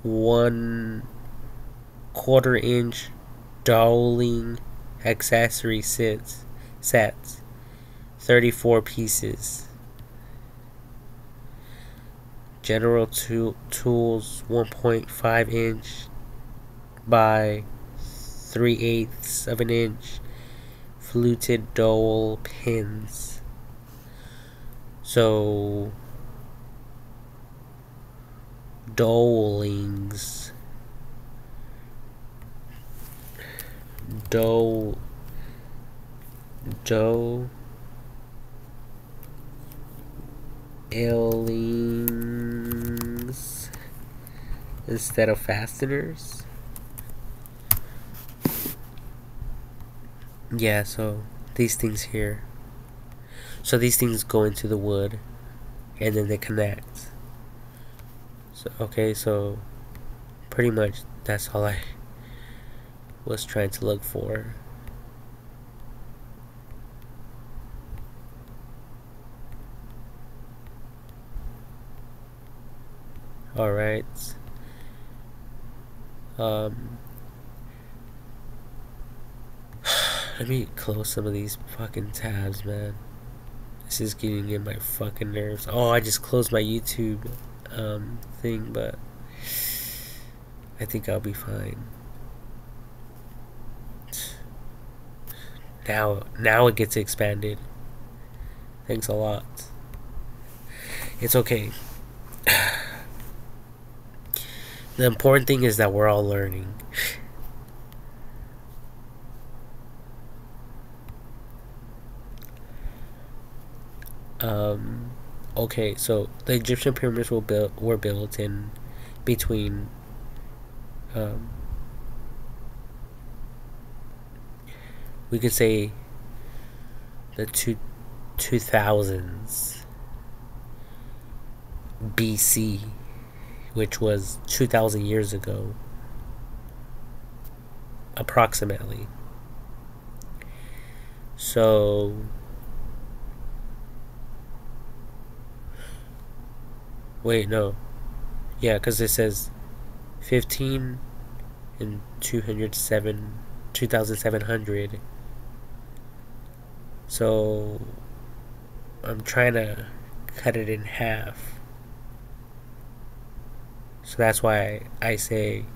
1/4 inch doweling accessory sets 34 pieces. General Tools 1.5 inch by 3/8 of an inch fluted dowel pins. So dowellings, dowellings instead of fasteners. Yeah, so these things here. So these things go into the wood and then they connect. So okay, so pretty much that's all I was trying to look for. Alright. Let me close some of these fucking tabs, man. This is getting in my fucking nerves. Oh, I just closed my YouTube thing, but I think I'll be fine. Now it gets expanded. Thanks a lot. It's okay. The important thing is that we're all learning. Okay, so the Egyptian pyramids were built in between we could say the 2000s BC, which was 2,000 years ago, approximately. So wait, no. Yeah, because it says 15 and 2,700. So I'm trying to cut it in half. So that's why I say,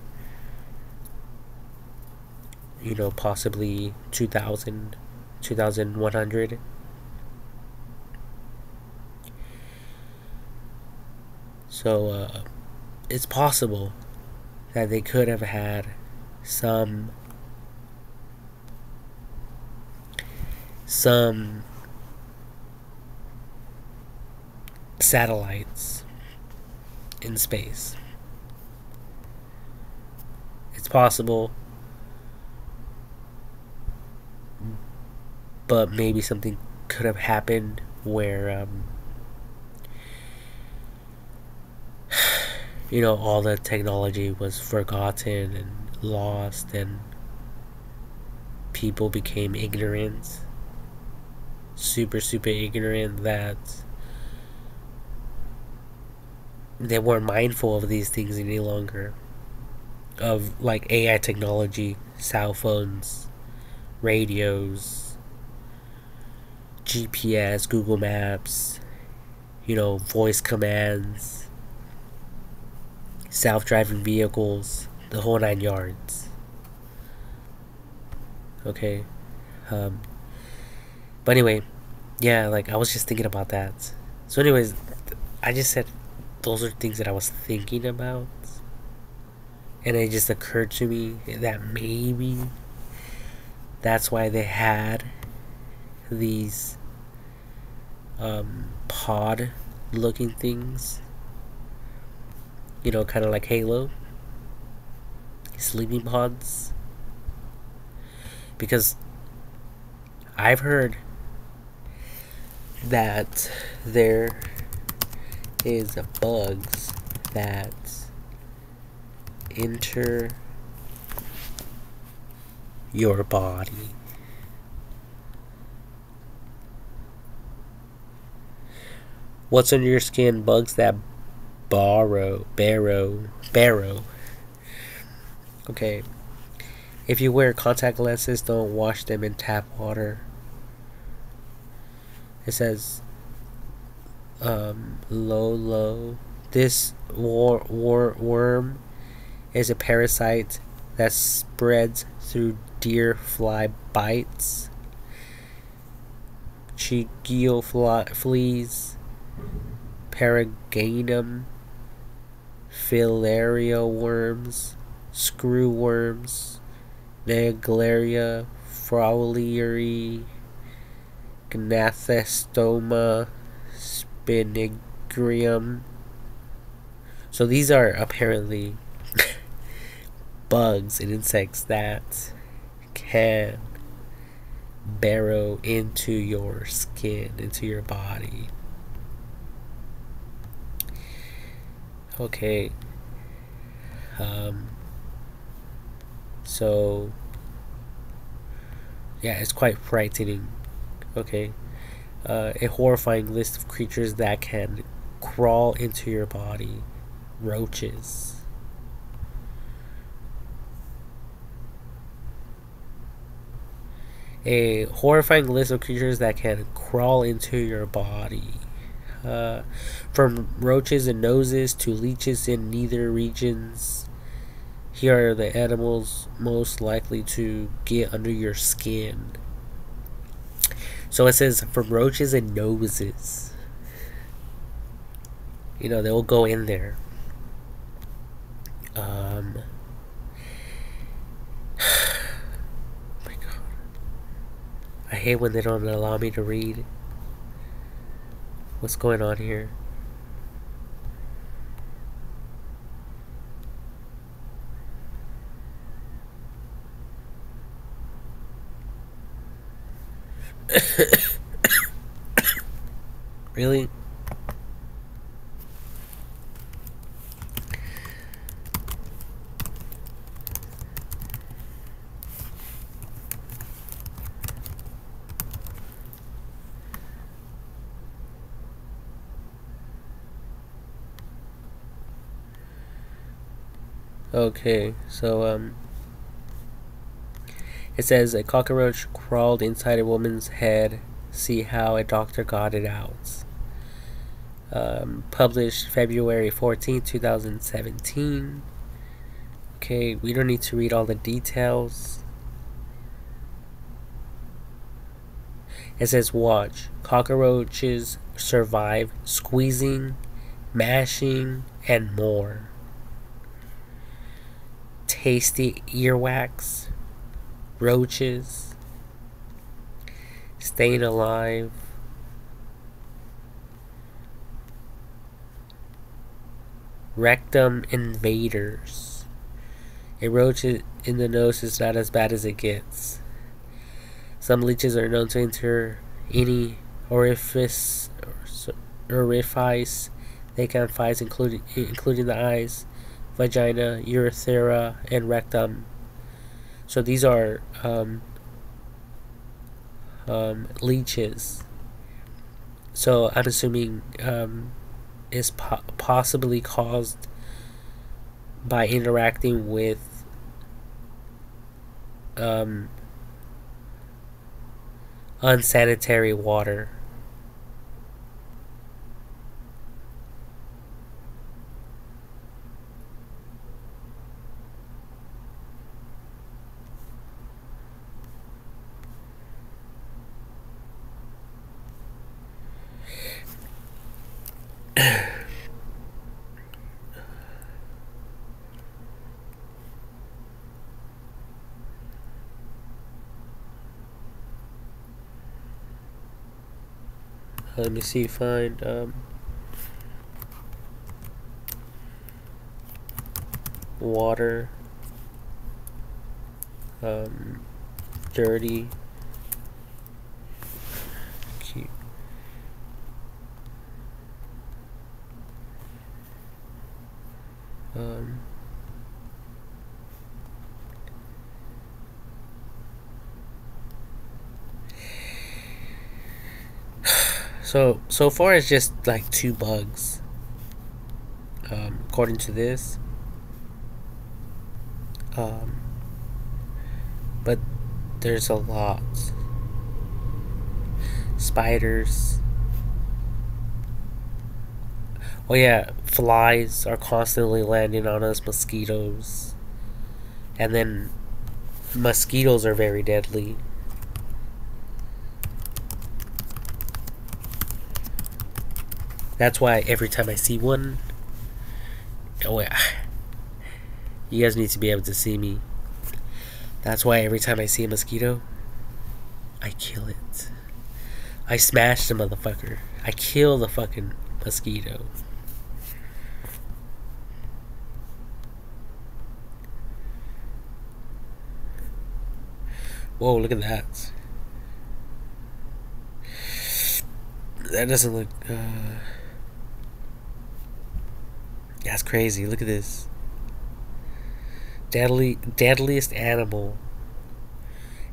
possibly 2000, 2100. So it's possible that they could have had some satellites in space. It's possible, but maybe something could have happened where all the technology was forgotten and lost, and people became ignorant, super ignorant, that they weren't mindful of these things any longer, of like AI technology, cell phones, radios, GPS, Google Maps, voice commands, self-driving vehicles, the whole 9 yards. Okay. But anyway, yeah, like I was just thinking about that. So anyways, I just said those are things that I was thinking about, and it just occurred to me that maybe that's why they had these pod looking things, kind of like Halo, sleeping pods. Because I've heard that there is bugs that enter your body. What's under your skin? Bugs that burrow. Okay. If you wear contact lenses, don't wash them in tap water. It says, low. This worm is a parasite that spreads through deer fly bites, Chigio fleas, Paraganum, filaria worms, screw worms, Naegleria, Fowleri, Gnathostoma, Spinigrium. So these are apparently bugs and insects that can burrow into your skin, into your body. Okay. So yeah, it's quite frightening. Okay. A horrifying list of creatures that can crawl into your body. Roaches. A horrifying list of creatures that can crawl into your body. From roaches and noses to leeches in nether regions. Here are the animals most likely to get under your skin. So it says from roaches and noses. They'll go in there. Oh my god. I hate when they don't allow me to read. What's going on here? Really? Okay, so it says a cockroach crawled inside a woman's head. See how a doctor got it out. Published February 14th, 2017. Okay, we don't need to read all the details. It says, watch. Cockroaches survive squeezing, mashing, and more. Tasty earwax. Roaches. Staying alive. Rectum invaders. A roach in the nose is not as bad as it gets. Some leeches are known to enter any orifice they can find, including the eyes, vagina, urethra, and rectum. So these are leeches. So I'm assuming is possibly caused by interacting with unsanitary water. Let me see, find water, dirty, cute. So far it's just like 2 bugs, according to this. But there's a lot. Spiders. Oh yeah, flies are constantly landing on us, mosquitoes. And then mosquitoes are very deadly. That's why every time I see one, oh yeah, you guys need to be able to see me. That's why every time I see a mosquito, I kill it. I smash the motherfucker. I kill the fucking mosquito. Whoa, look at that. That doesn't look... that's crazy. Look at this. Deadliest animal.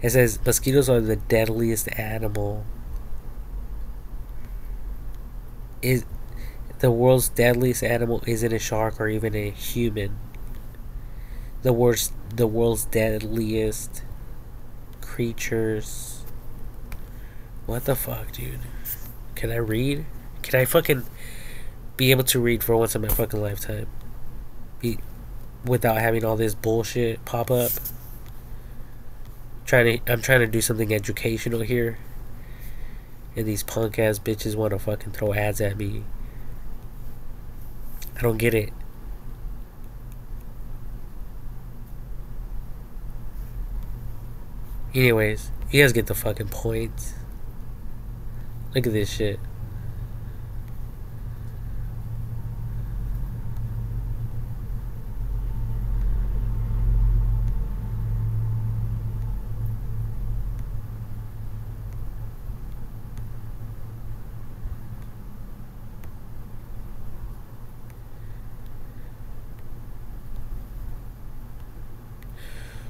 It says mosquitoes are the deadliest animal. Is the world's deadliest animal isn't a shark or even a human. The world's deadliest creatures. What the fuck, dude? Can I read? Can I fucking be able to read for once in my fucking lifetime? Without having all this bullshit pop up. I'm trying to do something educational here. And these punk ass bitches want to fucking throw ads at me. I don't get it. Anyways, you guys get the fucking point. Look at this shit.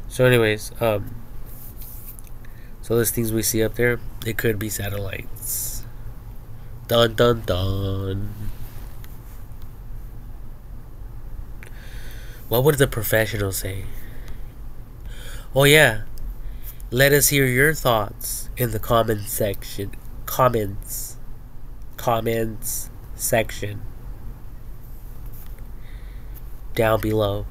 So anyways, so those things we see up there, it could be satellites. Dun dun dun. What would the professionals say? Oh yeah, let us hear your thoughts in the comment section. Comments section down below.